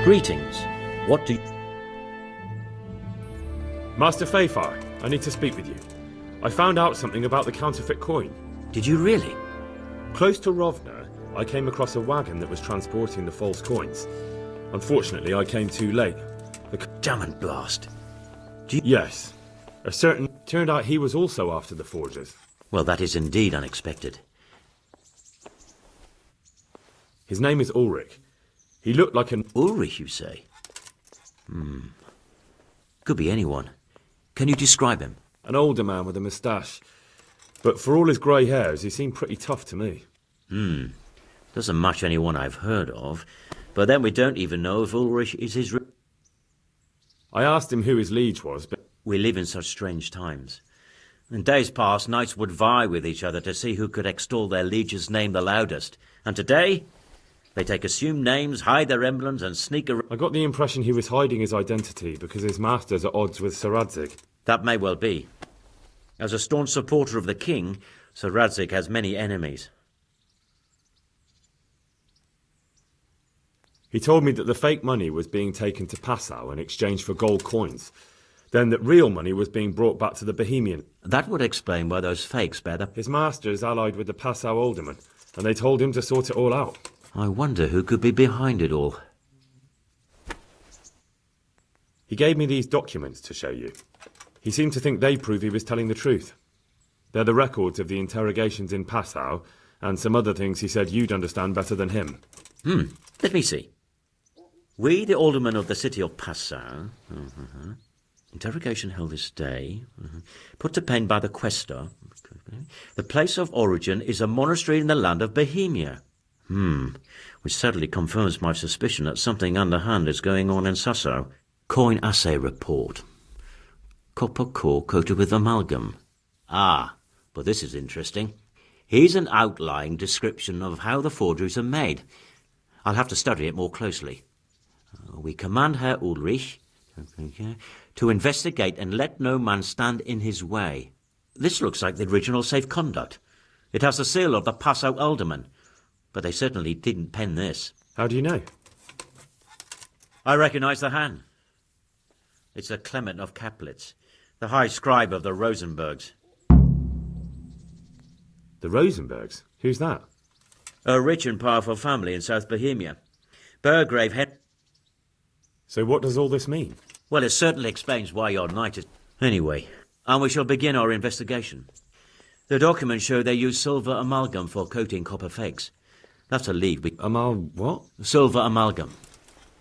Greetings. What do you... Master Fayfar, I need to speak with you. I found out something about the counterfeit coin. Did you really? Close to Rovna, I came across a wagon that was transporting the false coins. Unfortunately, I came too late. Damn and blast. Yes. A certain... Turned out he was also after the forgers. Well, that is indeed unexpected. His name is Ulrich. He looked like an... Ulrich, you say? Could be anyone. Can you describe him? An older man with a moustache. But for all his grey hairs, he seemed pretty tough to me. Doesn't match anyone I've heard of. But then we don't even know if Ulrich is his... I asked him who his liege was, but... We live in such strange times. In days past, knights would vie with each other to see who could extol their liege's name the loudest. And today... They take assumed names, hide their emblems, and sneak around. I got the impression he was hiding his identity because his master's at odds with Sir Radzig. That may well be. As a staunch supporter of the king, Sir Radzig has many enemies. He told me that the fake money was being taken to Passau in exchange for gold coins. Then that real money was being brought back to the Bohemian. That would explain why those fakes bear the... His master is allied with the Passau alderman, and they told him to sort it all out. I wonder who could be behind it all. He gave me these documents to show you. He seemed to think they prove he was telling the truth. They're the records of the interrogations in Passau, and some other things he said you'd understand better than him. Let me see. We, the aldermen of the city of Passau... Interrogation held this day. Put to pen by the questor. The place of origin is a monastery in the land of Bohemia. Which certainly confirms my suspicion that something underhand is going on in Sasso. Coin assay report. Copper core coated with amalgam. Ah, but this is interesting. Here's an outline description of how the forgeries are made. I'll have to study it more closely. We command Herr Ulrich to investigate and let no man stand in his way. This looks like the original safe conduct. It has the seal of the Passau alderman. But they certainly didn't pen this. How do you know? I recognize the hand. It's a Clement of Kaplitz, the high scribe of the Rosenbergs. The Rosenbergs? Who's that? A rich and powerful family in South Bohemia. Burgrave head... So what does all this mean? Well, it certainly explains why your knight is... Anyway, and we shall begin our investigation. The documents show they use silver amalgam for coating copper fakes. That's a lead we... what? Silver amalgam.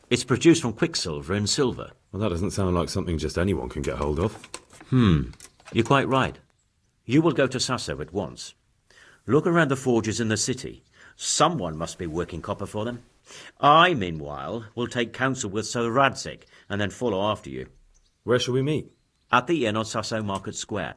It's produced from quicksilver and silver. Well, that doesn't sound like something just anyone can get hold of. You're quite right. You will go to Sasso at once. Look around the forges in the city. Someone must be working copper for them. I, meanwhile, will take counsel with Sir Radzig and then follow after you. Where shall we meet? At the inn on Sasso Market Square.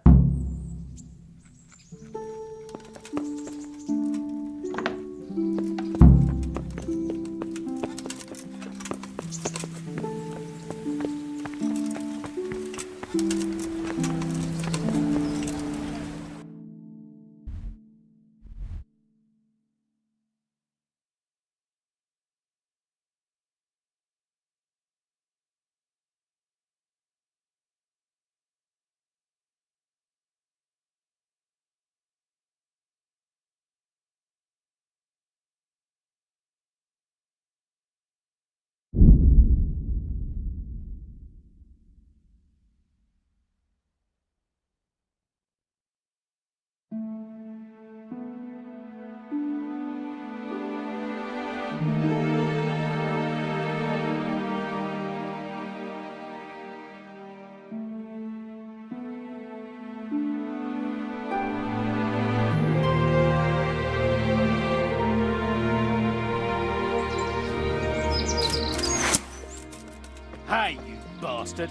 Hey, you bastard!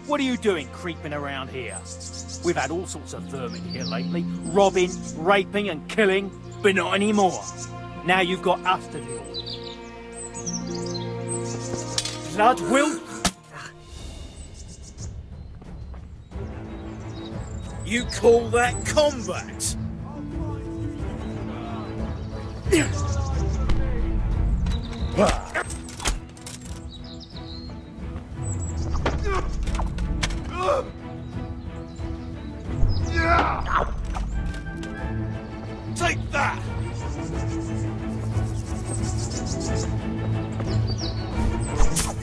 What are you doing creeping around here? We've had all sorts of vermin here lately. Robbing, raping and killing, but not anymore. Now you've got us to deal with. Blood will... You call that combat?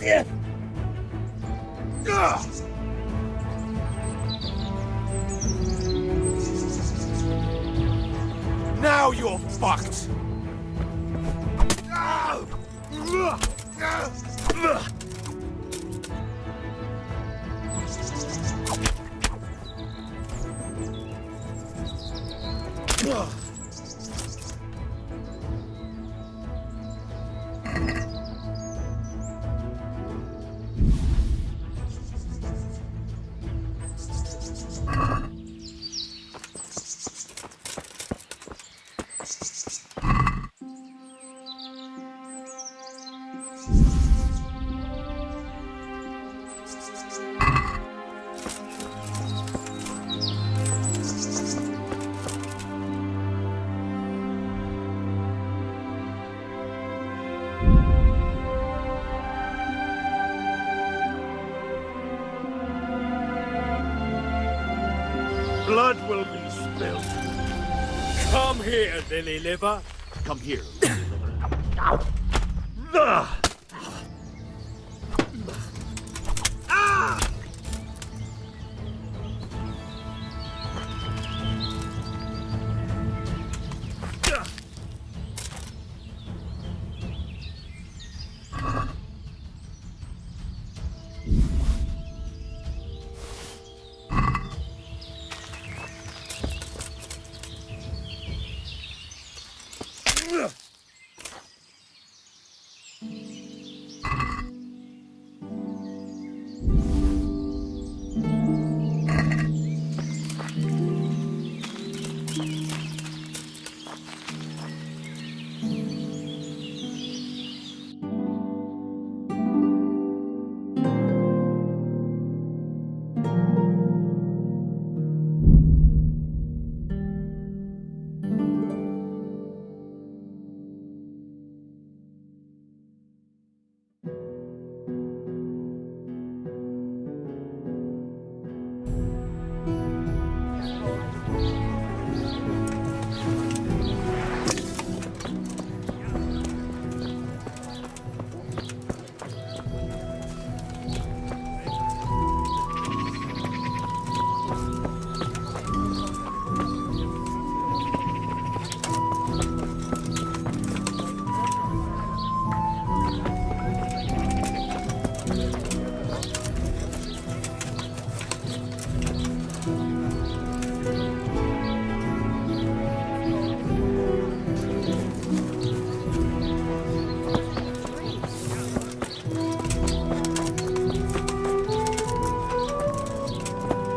Now you're fucked! Blood will be spilled. Come here, lily liver. Come here.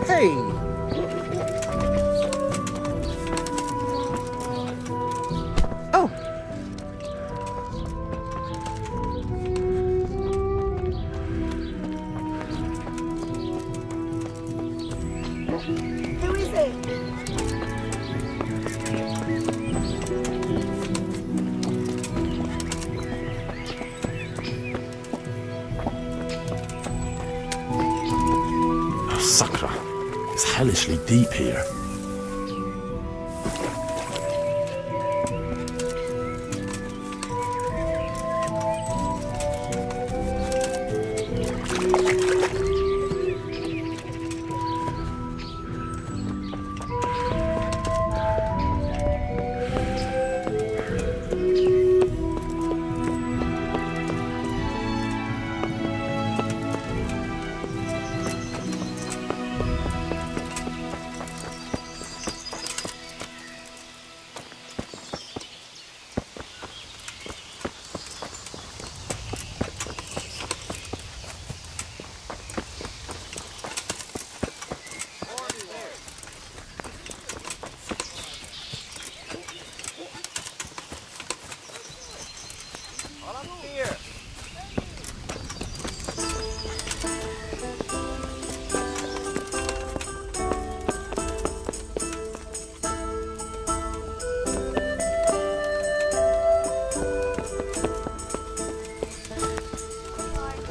Hey! Oh! Who is it? Sakra. It's hellishly deep here.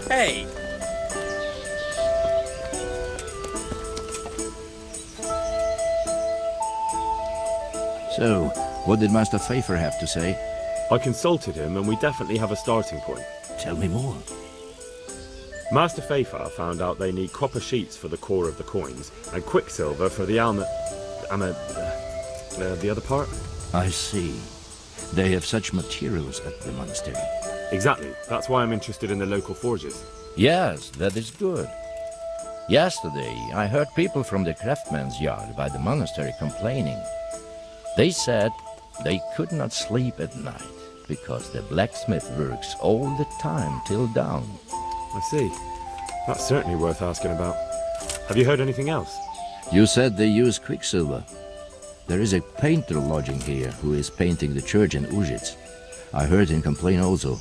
Hey! So, what did Master Pfeiffer have to say? I consulted him and we definitely have a starting point. Tell me more. Master Fafar found out they need copper sheets for the core of the coins and quicksilver for the the other part? I see. They have such materials at the monastery. Exactly. That's why I'm interested in the local forges. Yes, that is good. Yesterday, I heard people from the craftsman's yard by the monastery complaining. They said they could not sleep at night because the blacksmith works all the time till dawn. I see. That's certainly worth asking about. Have you heard anything else? You said they use quicksilver. There is a painter lodging here who is painting the church in Ujits. I heard him complain also.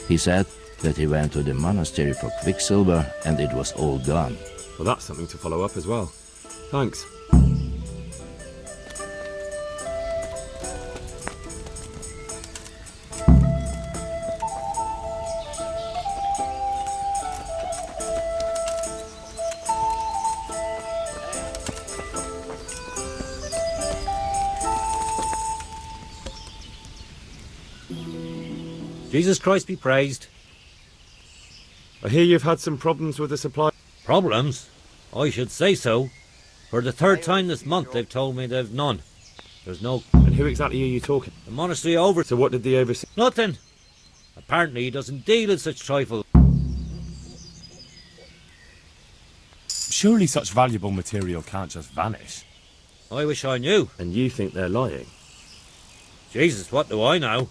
He said that he went to the monastery for quicksilver and it was all gone. Well, that's something to follow up as well. Thanks. Jesus Christ be praised. I hear you've had some problems with the supply. Problems? I should say so. For the third time this month they've told me they've none. There's no... And who exactly are you talking? The monastery over... So what did the overseer... Nothing. Apparently he doesn't deal in such trifle. Surely such valuable material can't just vanish. I wish I knew. And you think they're lying? Jesus, what do I know?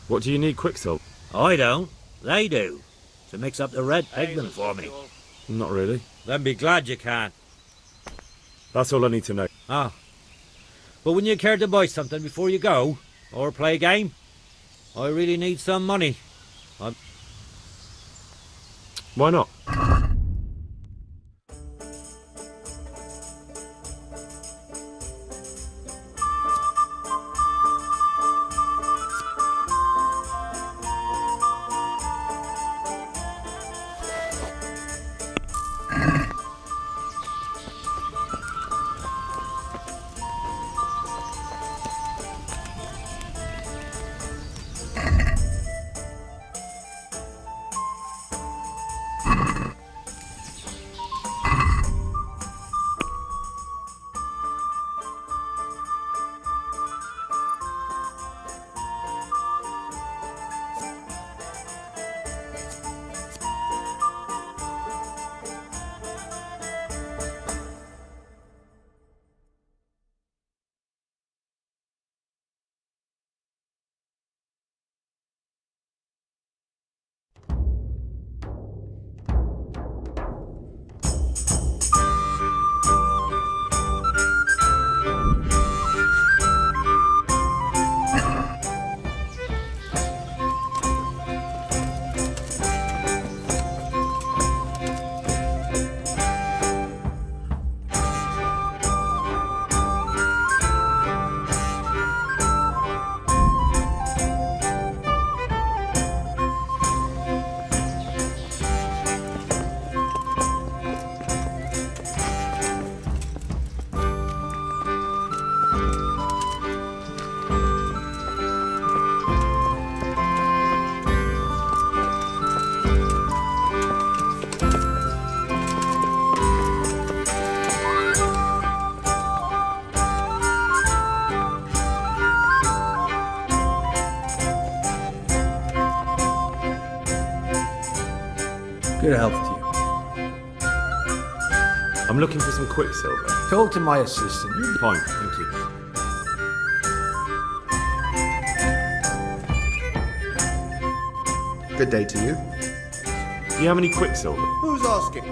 What do you need quicksilver? I don't. They do. To mix up the red pigment for me. Not really. Then be glad you can. That's all I need to know. Ah. But wouldn't you care to buy something before you go? Or play a game? I really need some money. Why not? Good health to you. I'm looking for some quicksilver. Talk to my assistant. Fine, thank you. Good day to you. Do you have any quicksilver? Who's asking?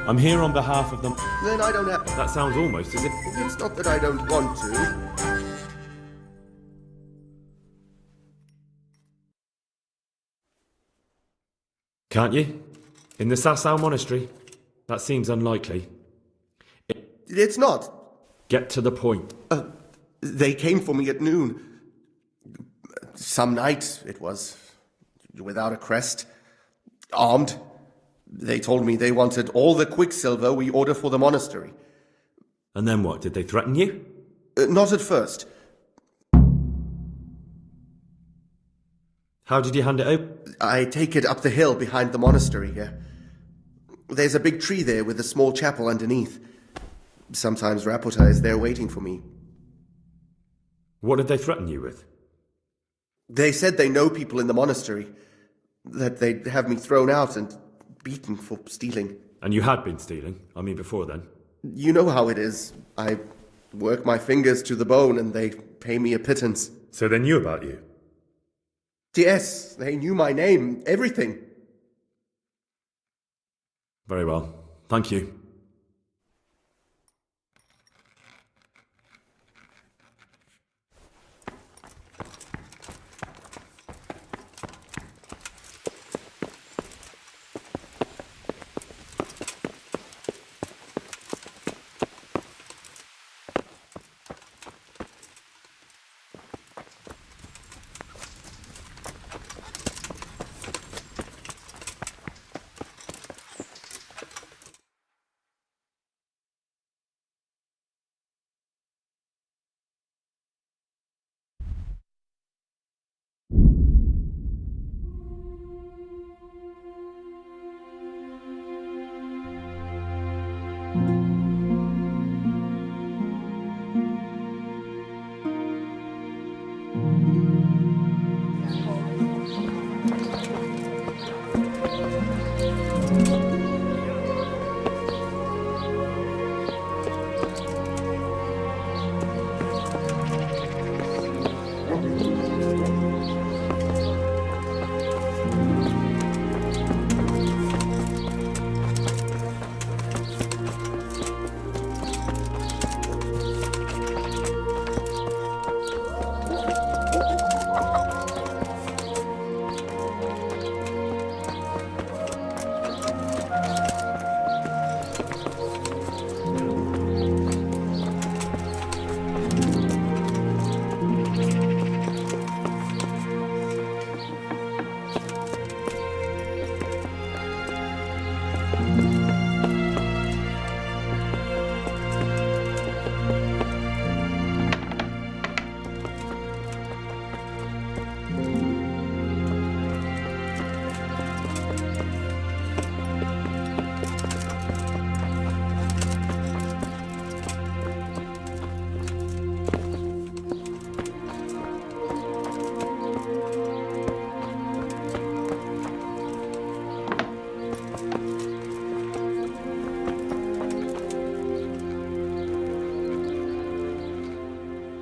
I'm here on behalf of them. Then I don't have... That sounds almost as if... It's not that I don't want to. Can't you? In the Sasau Monastery? That seems unlikely. It's not. Get to the point. They came for me at noon. Some night it was, without a crest, armed. They told me they wanted all the quicksilver we order for the monastery. And then what? Did they threaten you? Not at first. How did you hand it over? I take it up the hill behind the monastery here. There's a big tree there with a small chapel underneath. Sometimes Rapota is there waiting for me. What did they threaten you with? They said they know people in the monastery, that they'd have me thrown out and beaten for stealing. And you had been stealing? I mean, before then? You know how it is. I work my fingers to the bone and they pay me a pittance. So they knew about you? Yes, they knew my name, everything. Very well. Thank you.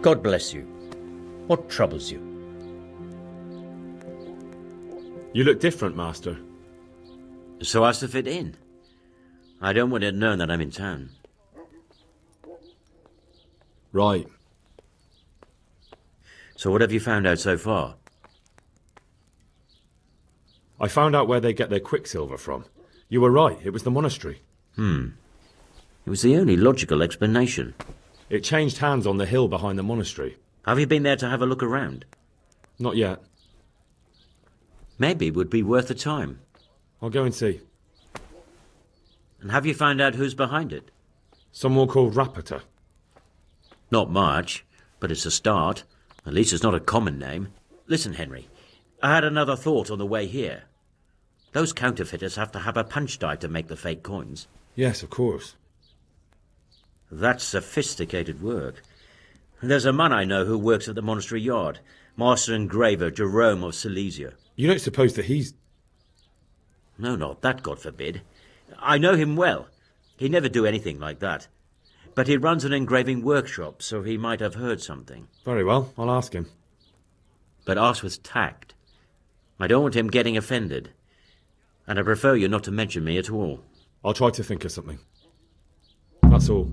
God bless you. What troubles you? You look different, Master. So as to fit in. I don't want it known that I'm in town. Right. So what have you found out so far? I found out where they get their quicksilver from. You were right, it was the monastery. It was the only logical explanation. It changed hands on the hill behind the monastery. Have you been there to have a look around? Not yet. Maybe it would be worth the time. I'll go and see. And have you found out who's behind it? Someone called Rapota. Not much, but it's a start. At least it's not a common name. Listen, Henry, I had another thought on the way here. Those counterfeiters have to have a punch die to make the fake coins. Yes, of course. That's sophisticated work. There's a man I know who works at the monastery yard, Master Engraver Jerome of Silesia. You don't suppose that he's... No, not that, God forbid. I know him well. He'd never do anything like that. But he runs an engraving workshop, so he might have heard something. Very well, I'll ask him. But ask with tact. I don't want him getting offended. And I prefer you not to mention me at all. I'll try to think of something. That's all.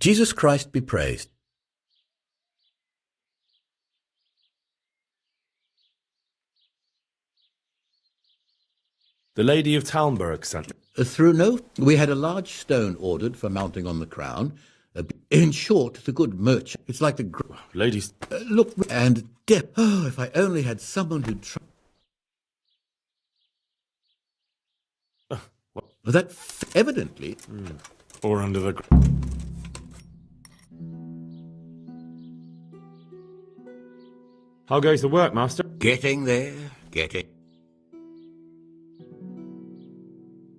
Jesus Christ be praised. The Lady of Talmberg sent me. Through no, we had a large stone ordered for mounting on the crown. In short, the good merchant. It's like the Ladies. look and depth. Oh, if I only had someone who'd try. That evidently. Or under the... How goes the work, Master? Getting there, getting.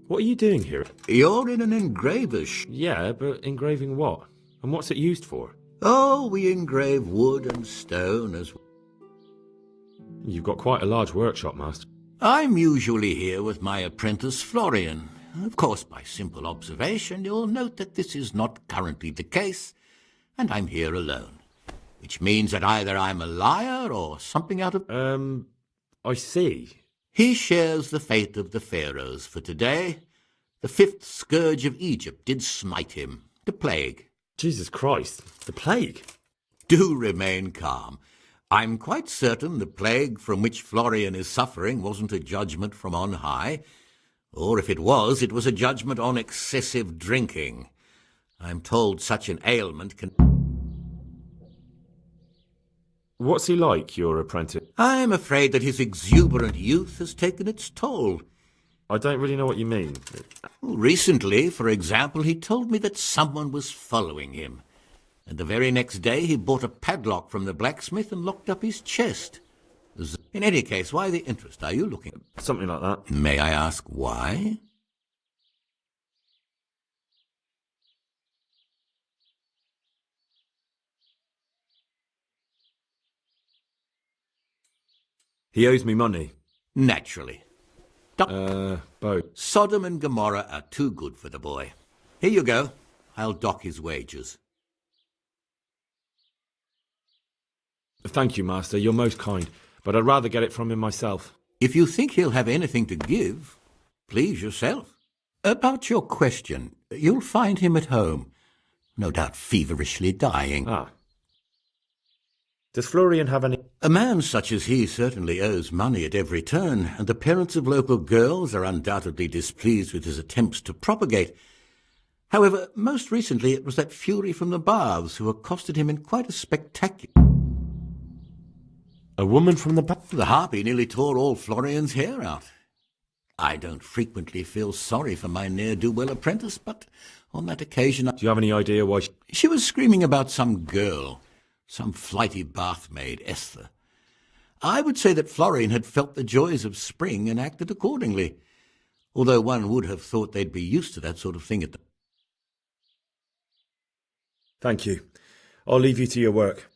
What are you doing here? You're in an engraver's. Yeah, but engraving what? And what's it used for? Oh, we engrave wood and stone as well. You've got quite a large workshop, Master. I'm usually here with my apprentice Florian. Of course, by simple observation, you'll note that this is not currently the case, and I'm here alone. Which means that either I'm a liar or something out of... I see. He shares the fate of the pharaohs, for today the 5th scourge of Egypt did smite him, the plague. Jesus Christ, the plague? Do remain calm. I'm quite certain the plague from which Florian is suffering wasn't a judgment from on high, or if it was a judgment on excessive drinking. I'm told such an ailment can... What's he like, your apprentice? I'm afraid that his exuberant youth has taken its toll. I don't really know what you mean. Recently, for example, he told me that someone was following him. And the very next day he bought a padlock from the blacksmith and locked up his chest. In any case, why the interest? Are you looking? Something like that. May I ask why? He owes me money. Naturally. Both. Sodom and Gomorrah are too good for the boy. Here you go. I'll dock his wages. Thank you, Master. You're most kind. But I'd rather get it from him myself. If you think he'll have anything to give, please yourself. About your question, you'll find him at home. No doubt feverishly dying. Ah. Does Florian have any... A man such as he certainly owes money at every turn, and the parents of local girls are undoubtedly displeased with his attempts to propagate. However, most recently it was that fury from the baths who accosted him in quite a spectacular... A woman from the bath? The harpy nearly tore all Florian's hair out. I don't frequently feel sorry for my ne'er-do-well apprentice, but on that occasion... Do you have any idea why She was screaming about some girl, some flighty bathmaid, Esther. I would say that Florian had felt the joys of spring and acted accordingly, although one would have thought they'd be used to that sort of thing at the... Thank you. I'll leave you to your work.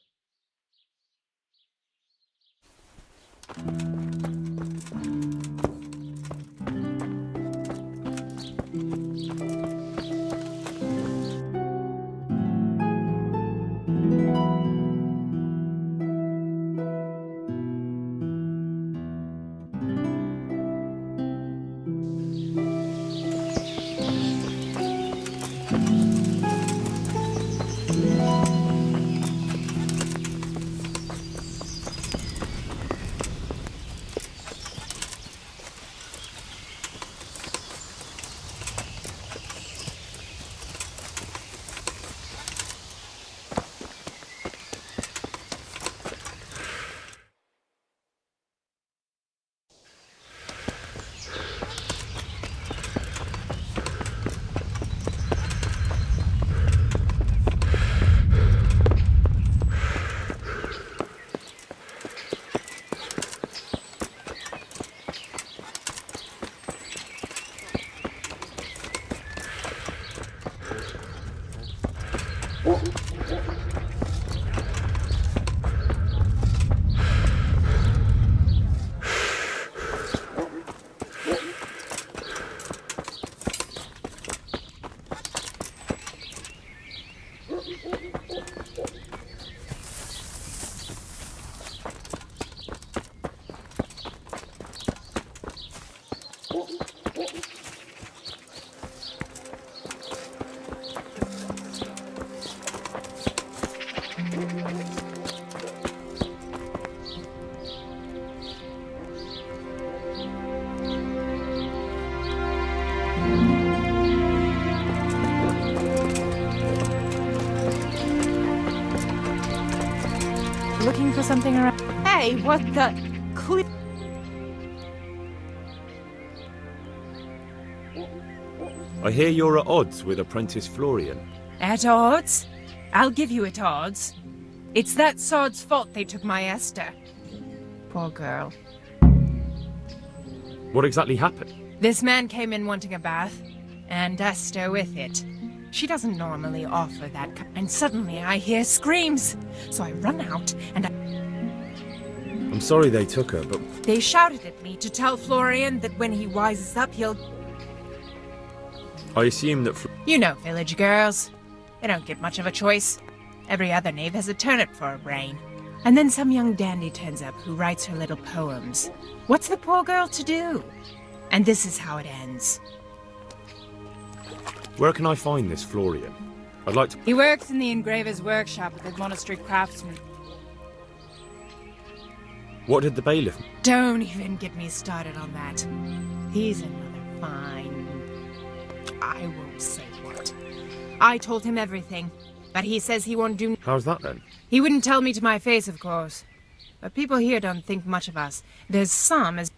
looking for something around? Hey, what the... I hear you're at odds with apprentice Florian. At odds? I'll give you at odds. It's that sod's fault they took my Esther. Poor girl. What exactly happened? This man came in wanting a bath, and Esther with it. She doesn't normally offer that and suddenly I hear screams. So I run out, and I'm sorry they took her, but... They shouted at me to tell Florian that when he wises up, he'll... I assume that... You know village girls. They don't get much of a choice. Every other knave has a turnip for a brain. And then some young dandy turns up who writes her little poems. What's the poor girl to do? And this is how it ends. Where can I find this Florian? I'd like to... He works in the engraver's workshop at the monastery craftsman. What did the bailiff... Don't even get me started on that. He's another fine... I won't say what. I told him everything, but he says he won't do... How's that then? He wouldn't tell me to my face, of course. But people here don't think much of us. There's some as...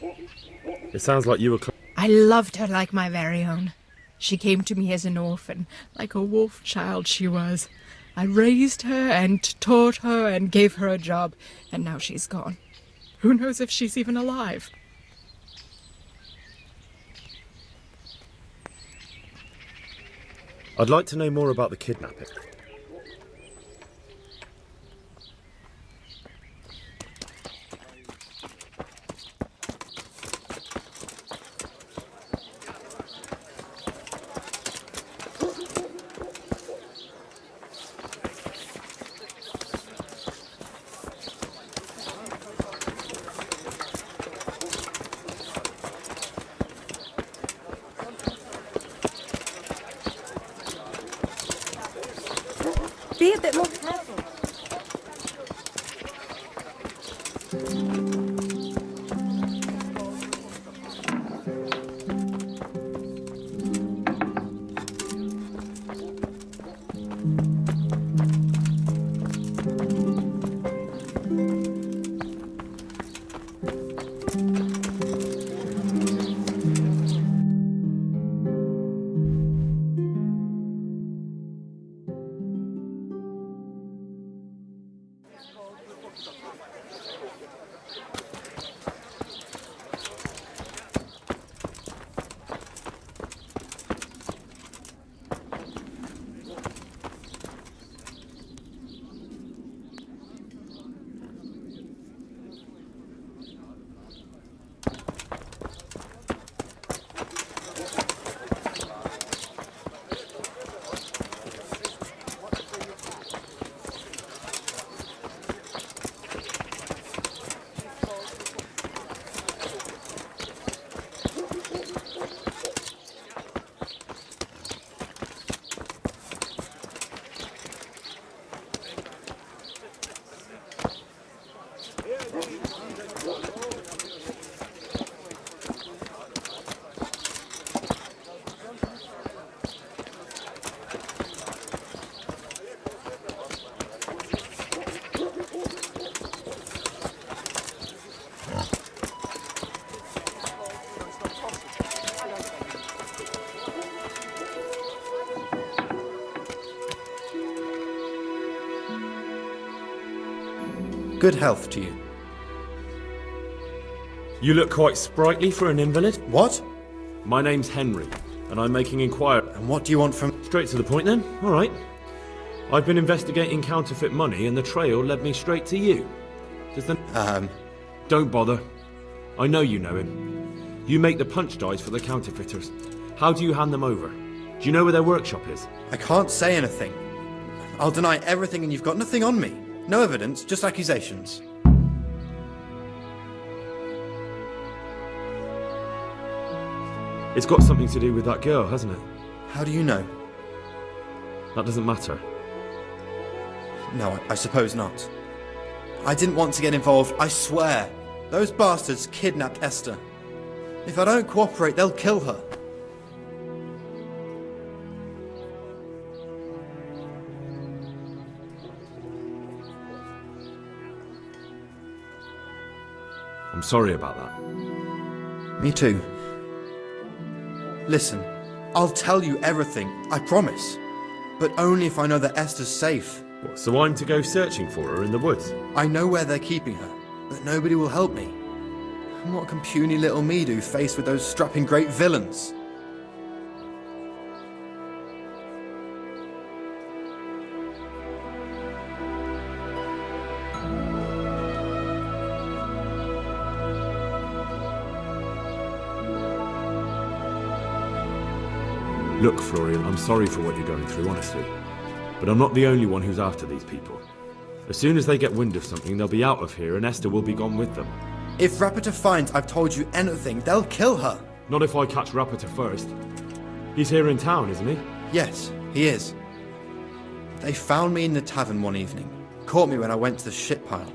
It sounds like you were... I loved her like my very own. She came to me as an orphan, like a wolf child she was. I raised her and taught her and gave her a job, and now she's gone. Who knows if she's even alive? I'd like to know more about the kidnapping. Be a bit more careful. Good health to you. You look quite sprightly for an invalid. What? My name's Henry, and I'm making inquiry. And what do you want from... Straight to the point then? All right. I've been investigating counterfeit money, and the trail led me straight to you. Does the... Don't bother. I know you know him. You make the punch dies for the counterfeiters. How do you hand them over? Do you know where their workshop is? I can't say anything. I'll deny everything and you've got nothing on me. No evidence, just accusations. It's got something to do with that girl, hasn't it? How do you know? That doesn't matter. No, I suppose not. I didn't want to get involved, I swear. Those bastards kidnapped Esther. If I don't cooperate, they'll kill her. I'm sorry about that. Me too. Listen, I'll tell you everything, I promise. But only if I know that Esther's safe. What, so I'm to go searching for her in the woods? I know where they're keeping her, but nobody will help me. And what can puny little me do faced with those strapping great villains? Look, Florian, I'm sorry for what you're going through, honestly. But I'm not the only one who's after these people. As soon as they get wind of something, they'll be out of here and Esther will be gone with them. If Rapiter finds I've told you anything, they'll kill her. Not if I catch Rapiter first. He's here in town, isn't he? Yes, he is. They found me in the tavern one evening, caught me when I went to the ship pile.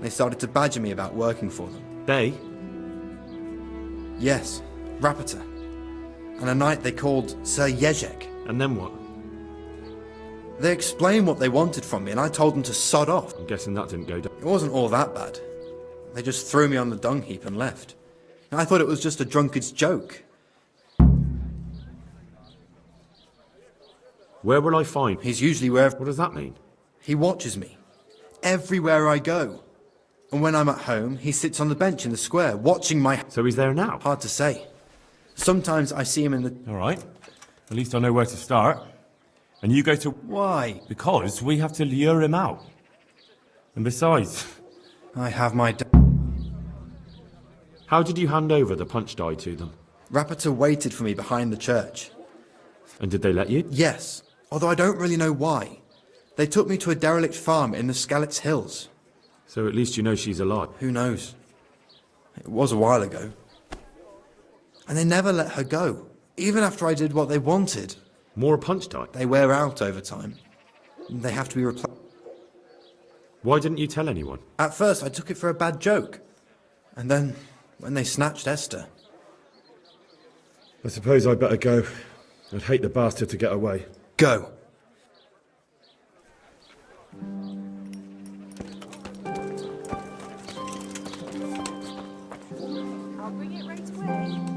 They started to badger me about working for them. They? Yes, Rapiter. And a knight they called Sir Jezek. And then what? They explained what they wanted from me and I told them to sod off. I'm guessing that didn't go down. It wasn't all that bad. They just threw me on the dung heap and left. And I thought it was just a drunkard's joke. Where will I find? He's usually wherever... What does that mean? He watches me. Everywhere I go. And when I'm at home, he sits on the bench in the square, watching my... So he's there now? Hard to say. Sometimes I see him in the... All right. At least I know where to start. And you go to... Why? Because we have to lure him out. And besides... I have my... How did you hand over the punch die to them? Rapiter waited for me behind the church. And did they let you? Yes, although I don't really know why. They took me to a derelict farm in the Skalitz Hills. So at least you know she's alive. Who knows? It was a while ago. And they never let her go, even after I did what they wanted. More punch die? They wear out over time. They have to be replaced. Why didn't you tell anyone? At first, I took it for a bad joke. And then, when they snatched Esther... I suppose I'd better go. I'd hate the bastard to get away. Go. I'll bring it right away.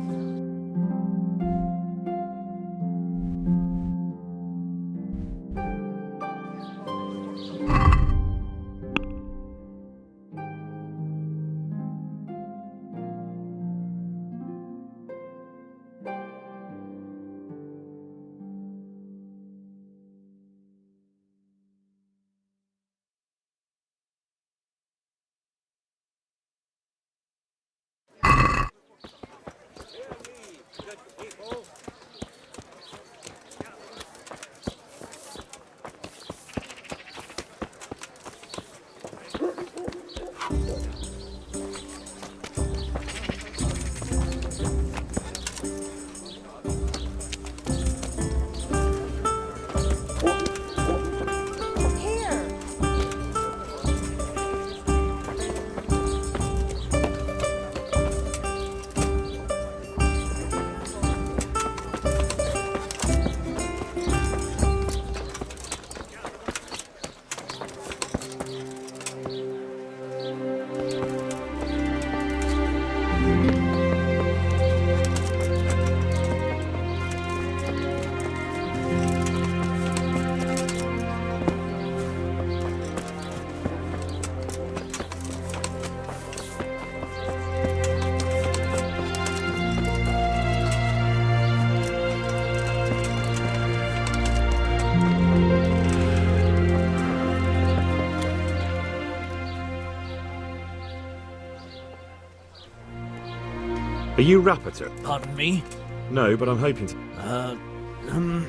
Are you Rapiter? Pardon me? No, but I'm hoping to. Um...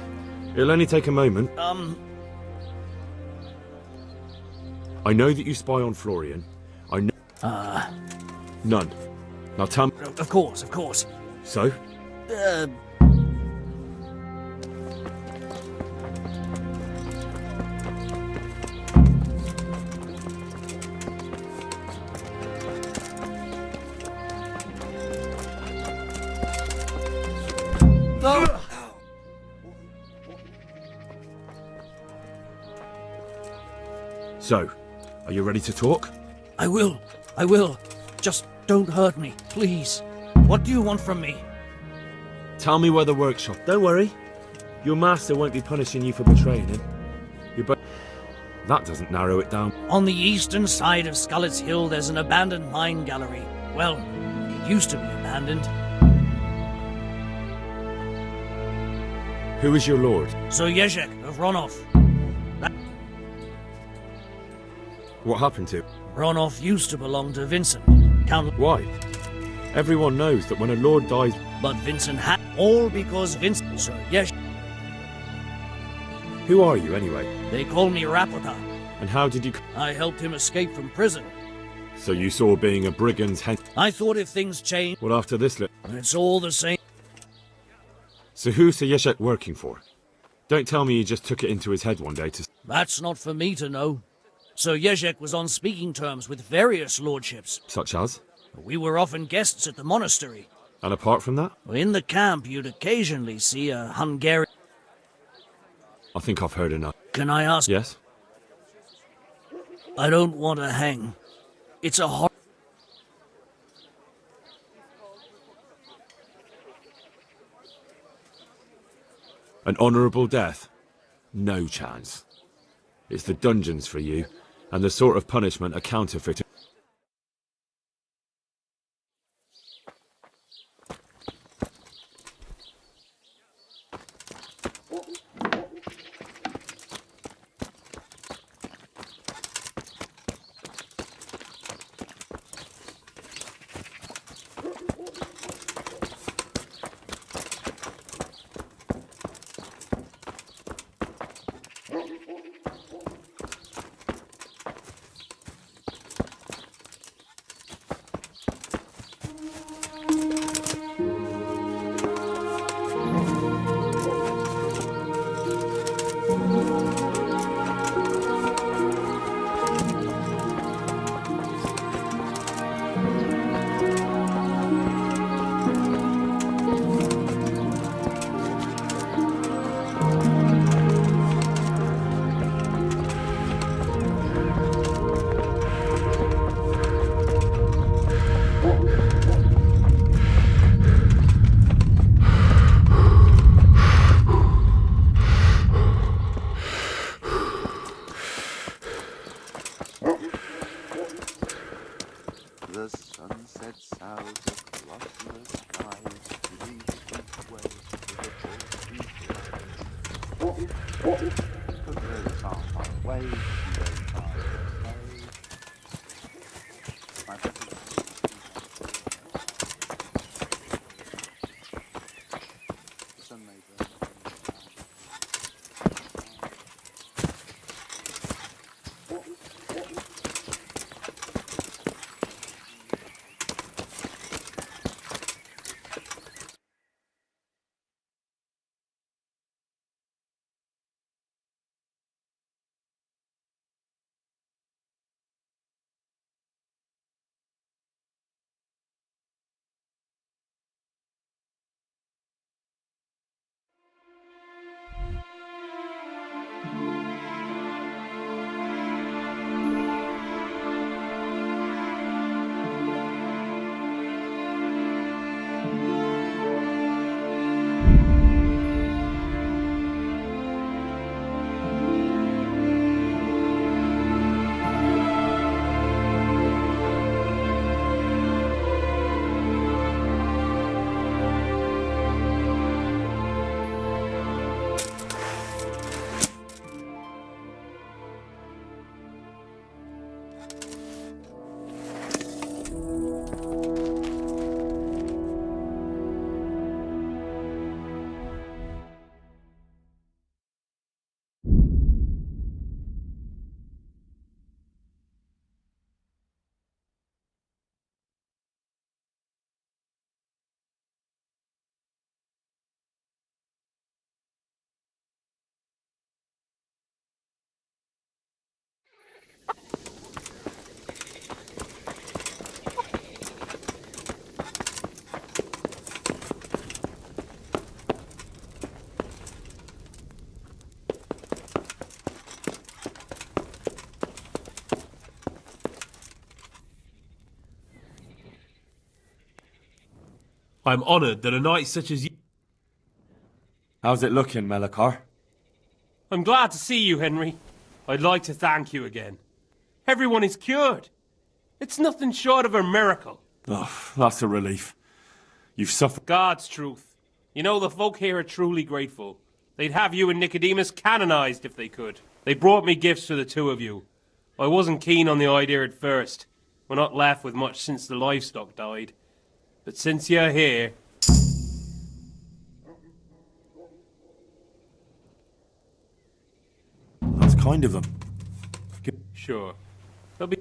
It'll only take a moment. I know that you spy on Florian. I know... None. Now tell me... Of course, of course. So? So, are you ready to talk? I will. Just Don't hurt me, please. What do you want from me? Tell me where the workshop. Don't worry. Your master won't be punishing you for betraying him. That doesn't narrow it down. On the eastern side of Skullet's Hill, there's an abandoned mine gallery. Well, it used to be abandoned. Who is your lord? Sir Yezhek of Ronov. What happened to him? Ronov used to belong to Vincent. Why? Everyone knows that when a lord dies... But Vincent had... All because Vincent... Sir Yezhek... Who are you, anyway? They call me Rapota. And how did you... I helped him escape from prison. So you saw being a brigand's hen... I thought if things changed... Well, after this... It's all the same. So who's Sir Yezhek working for? Don't tell me he just took it into his head one day to... That's not for me to know. Sir Yezhek was on speaking terms with various lordships. Such as? We were often guests at the monastery. And apart from that? In the camp, you'd occasionally see a Hungarian... I think I've heard enough. Can I ask? Yes? I don't want to hang. It's a hor... An honourable death? No chance. It's the dungeons for you, and the sort of punishment a counterfeit... The sun sets out across the sky, leading way to the forest. The birds are far away, they are my the sun may burn. I'm honoured that a knight such as you... How's it looking, Melikar? I'm glad to see you, Henry. I'd like to thank you again. Everyone is cured. It's nothing short of a miracle. Oh, that's a relief. You've suffered. God's truth. You know, the folk here are truly grateful. They'd have you and Nicodemus canonized if they could. They brought me gifts for the two of you. I wasn't keen on the idea at first. We're not left with much since the livestock died. But since you're here... That's kind of them. Sure. They'll be...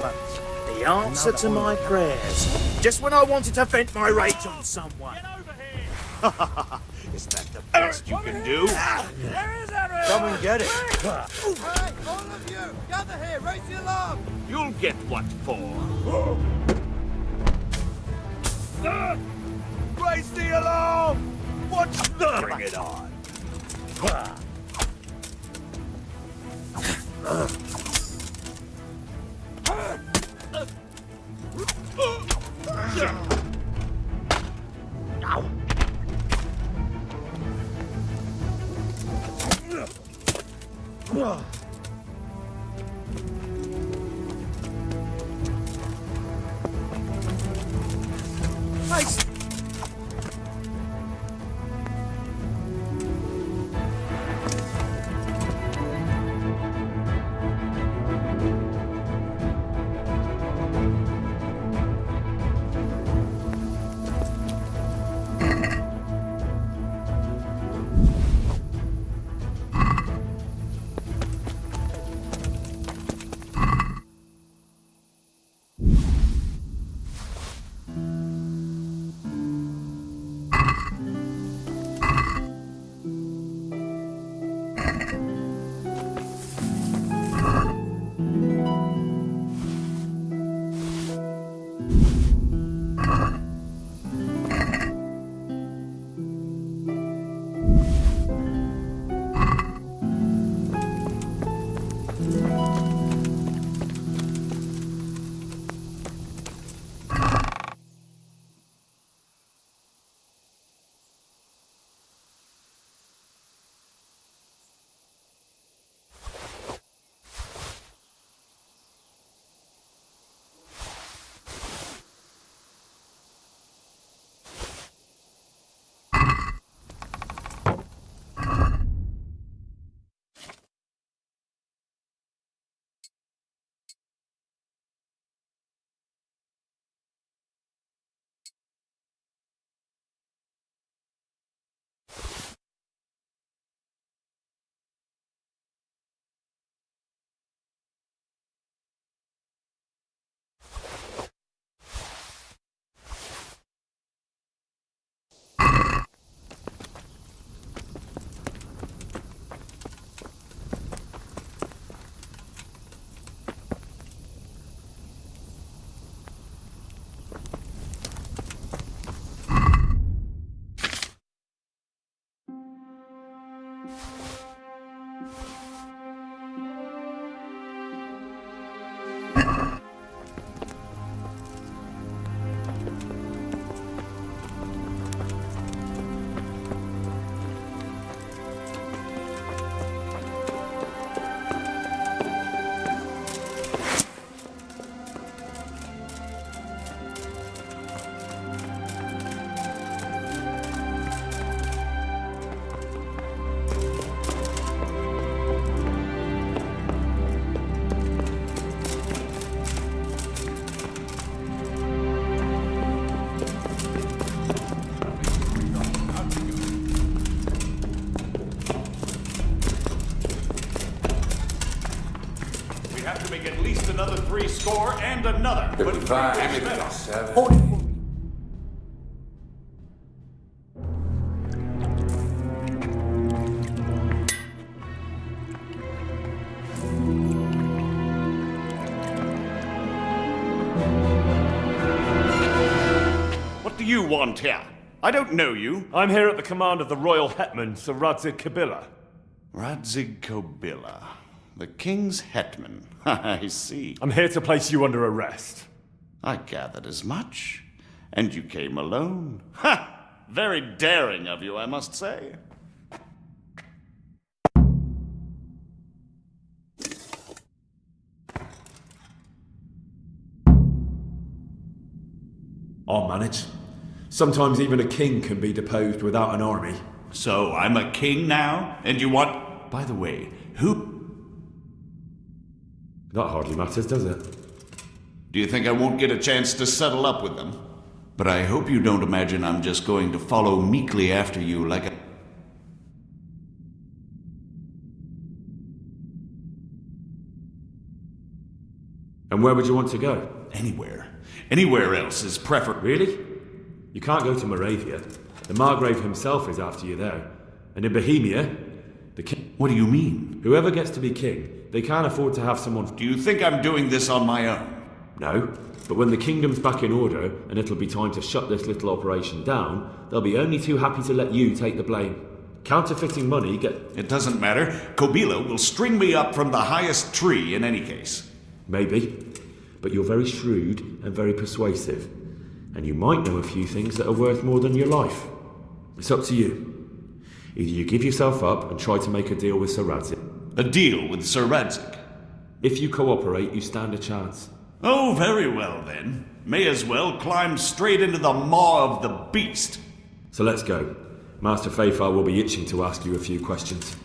happens. The answer to my prayers. Just when I wanted to vent my rage on someone. Is that the best you can do? Come and get it. Hey, all of you, gather here, raise the alarm! You'll get what for. Raise the alarm! What's the... Bring it on. Nice. make at least another 3 score and another. But what do you want here? I don't know you. I'm here at the command of the royal hetman, Sir Radzig Kabila. Radzig Kabila, the king's hetman. I see. I'm here to place you under arrest. I gathered as much. And you came alone. Ha! Very daring of you, I must say. I'll manage. Sometimes even a king can be deposed without an army. So I'm a king now? And you want... By the way, who... That hardly matters, does it? Do you think I won't get a chance to settle up with them? But I hope you don't imagine I'm just going to follow meekly after you like a... And where would you want to go? Anywhere. Anywhere else is preferable. Really? You can't go to Moravia. The Margrave himself is after you there. And in Bohemia, the king... What do you mean? Whoever gets to be king, they can't afford to have someone... Do you think I'm doing this on my own? No. But when the kingdom's back in order, and it'll be time to shut this little operation down, they'll be only too happy to let you take the blame. Counterfeiting money It doesn't matter. Kobila will string me up from the highest tree in any case. Maybe. But you're very shrewd and very persuasive. And you might know a few things that are worth more than your life. It's up to you. Either you give yourself up and try to make a deal with Sir Radzik. A deal with Sir Radzik? If you cooperate, you stand a chance. Oh, very well then. May as well climb straight into the maw of the beast. So let's go. Master Fayfar will be itching to ask you a few questions.